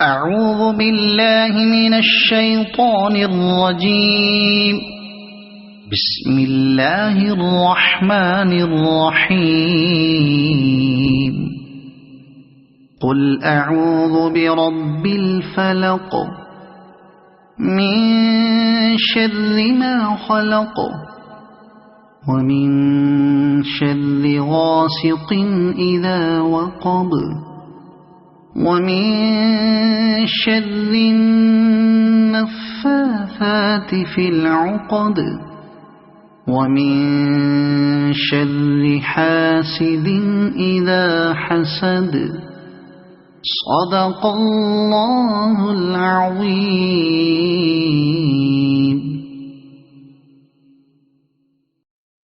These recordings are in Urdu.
أعوذ بالله من الشيطان الرجيم. بسم الله الرحمن الرحيم. قل أعوذ برب الفلق من شر ما خلق ومن شر غاسق إذا وقب ومن شر النفاثات في العقد ومن شر حاسد إذا حسد. صدق الله العظيم.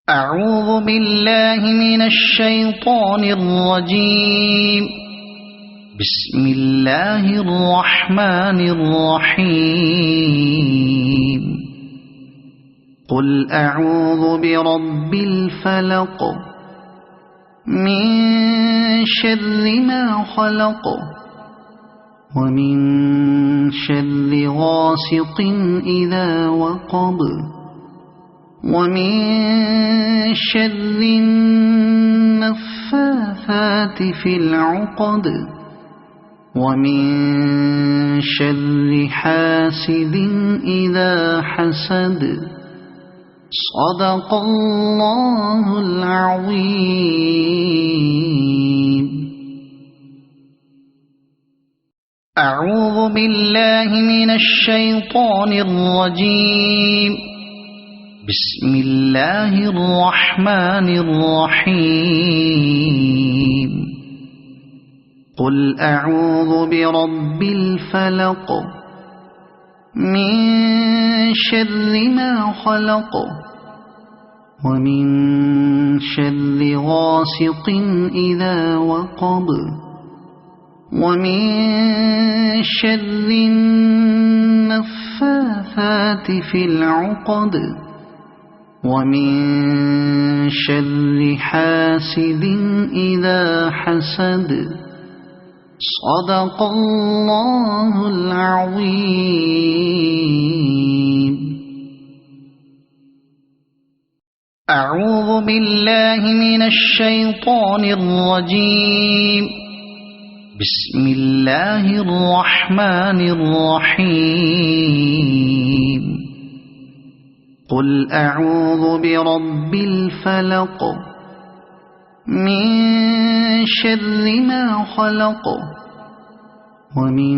أعوذ بالله من الشيطان الرجيم. بسم الله الرحمن الرحيم. قل أعوذ برب الفلق من شر ما خلق ومن شر غاسق إذا وقب ومن شر النفاثات في العقد ومن شر حاسد إذا حسد. صدق الله العظيم. أعوذ بالله من الشيطان الرجيم. بسم الله الرحمن الرحيم. قل أعوذ برب الفلق من شر ما خلق ومن شر غاسق إذا وقب ومن شر النفاثات في العقد ومن شر حاسد إذا حسد. صدق الله العظيم. أعوذ بالله من الشيطان الرجيم. بسم الله الرحمن الرحيم. قل أعوذ برب الفلق من شر ما خلق ومن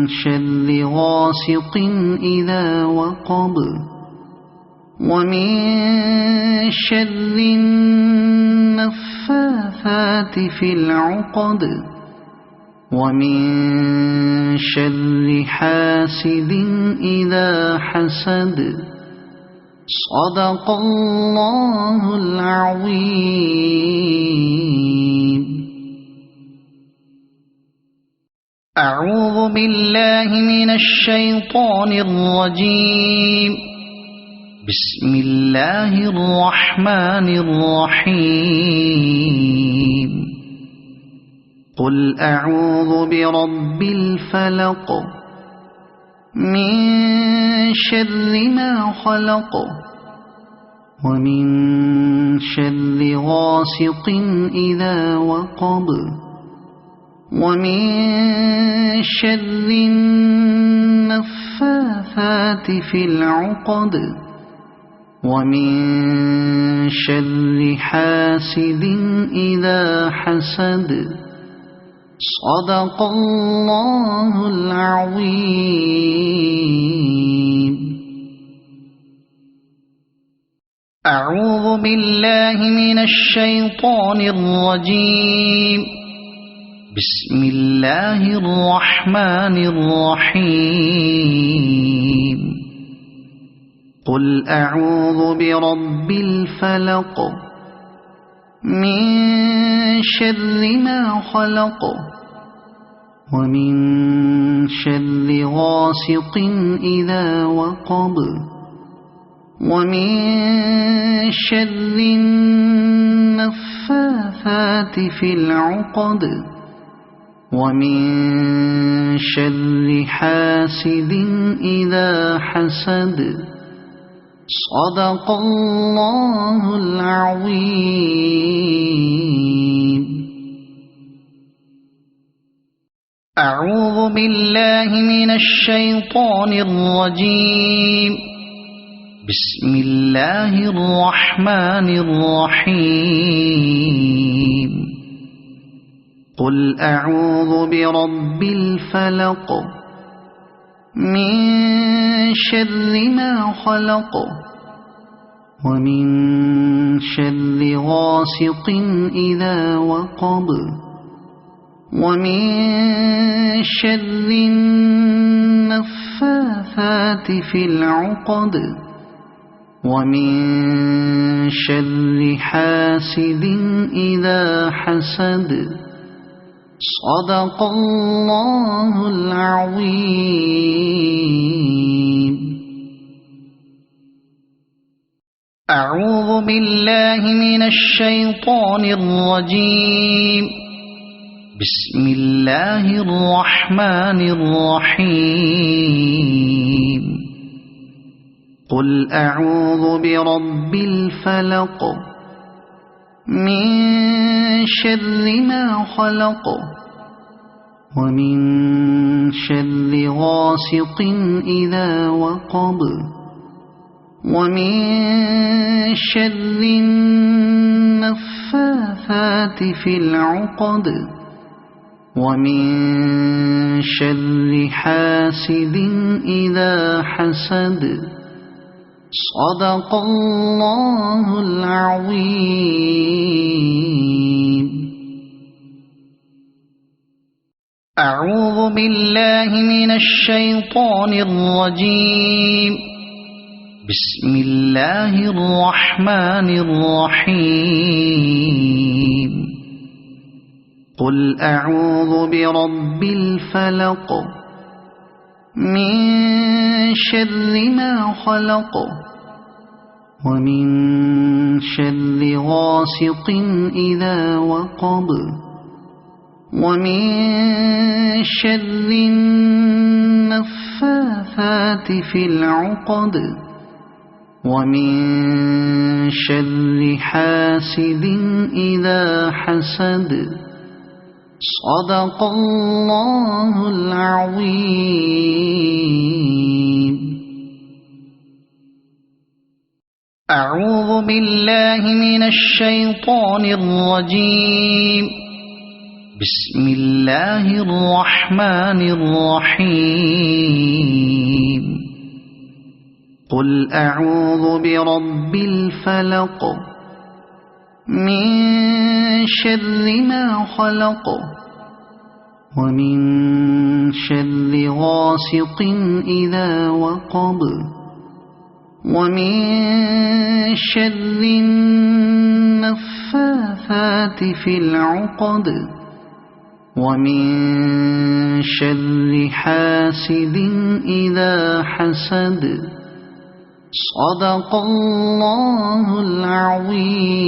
شر غاسق إذا وقب ومن شر النفاثات في العقد ومن شر حاسد إذا حسد. صدق الله العظيم. أعوذ بالله من الشيطان الرجيم. بسم الله الرحمن الرحيم. قل أعوذ برب الفلق من شر ما خلق ومن شر غاسق إذا وقب ومن شر النفاثات في العقد ومن شر حاسد إذا حسد. صدق الله العظيم. أعوذ بالله من الشيطان الرجيم. بسم الله الرحمن الرحيم. قل أعوذ برب الفلق من شر ما خلق ومن شر غاسق إذا وقب ومن شر النفاثات في العقد ومن شر حاسد إذا حسد. صدق الله العظيم. أعوذ بالله من الشيطان الرجيم. بسم الله الرحمن الرحيم. قل أعوذ برب الفلق من شر ما خلق ومن شر غاسق إذا وقب ومن شر النفاثات في العقد ومن شر حاسد إذا حسد. صدق الله العظيم. أعوذ بالله من الشيطان الرجيم. بسم الله الرحمن الرحيم. قل أعوذ برب الفلق من شر ما خلق ومن شر غاسق إذا وقب ومن شر النفاثات في العقد ومن شر حاسد إذا حسد. صدق الله العظيم. أعوذ بالله من الشيطان الرجيم. بسم الله الرحمن الرحيم. قل أعوذ برب الفلق من شر ما خلق ومن شر غاسق إذا وقب ومن شر النفاثات في العقد ومن شر حاسد إذا حسد. صدق الله العظيم. أعوذ بالله من الشيطان الرجيم. بسم الله الرحمن الرحيم. قل أعوذ برب الفلق من شر ما خلق ومن شر غاسق إذا وقب ومن شر النفاثات في العقد ومن شر حاسد إذا حسد. صدق الله العظيم.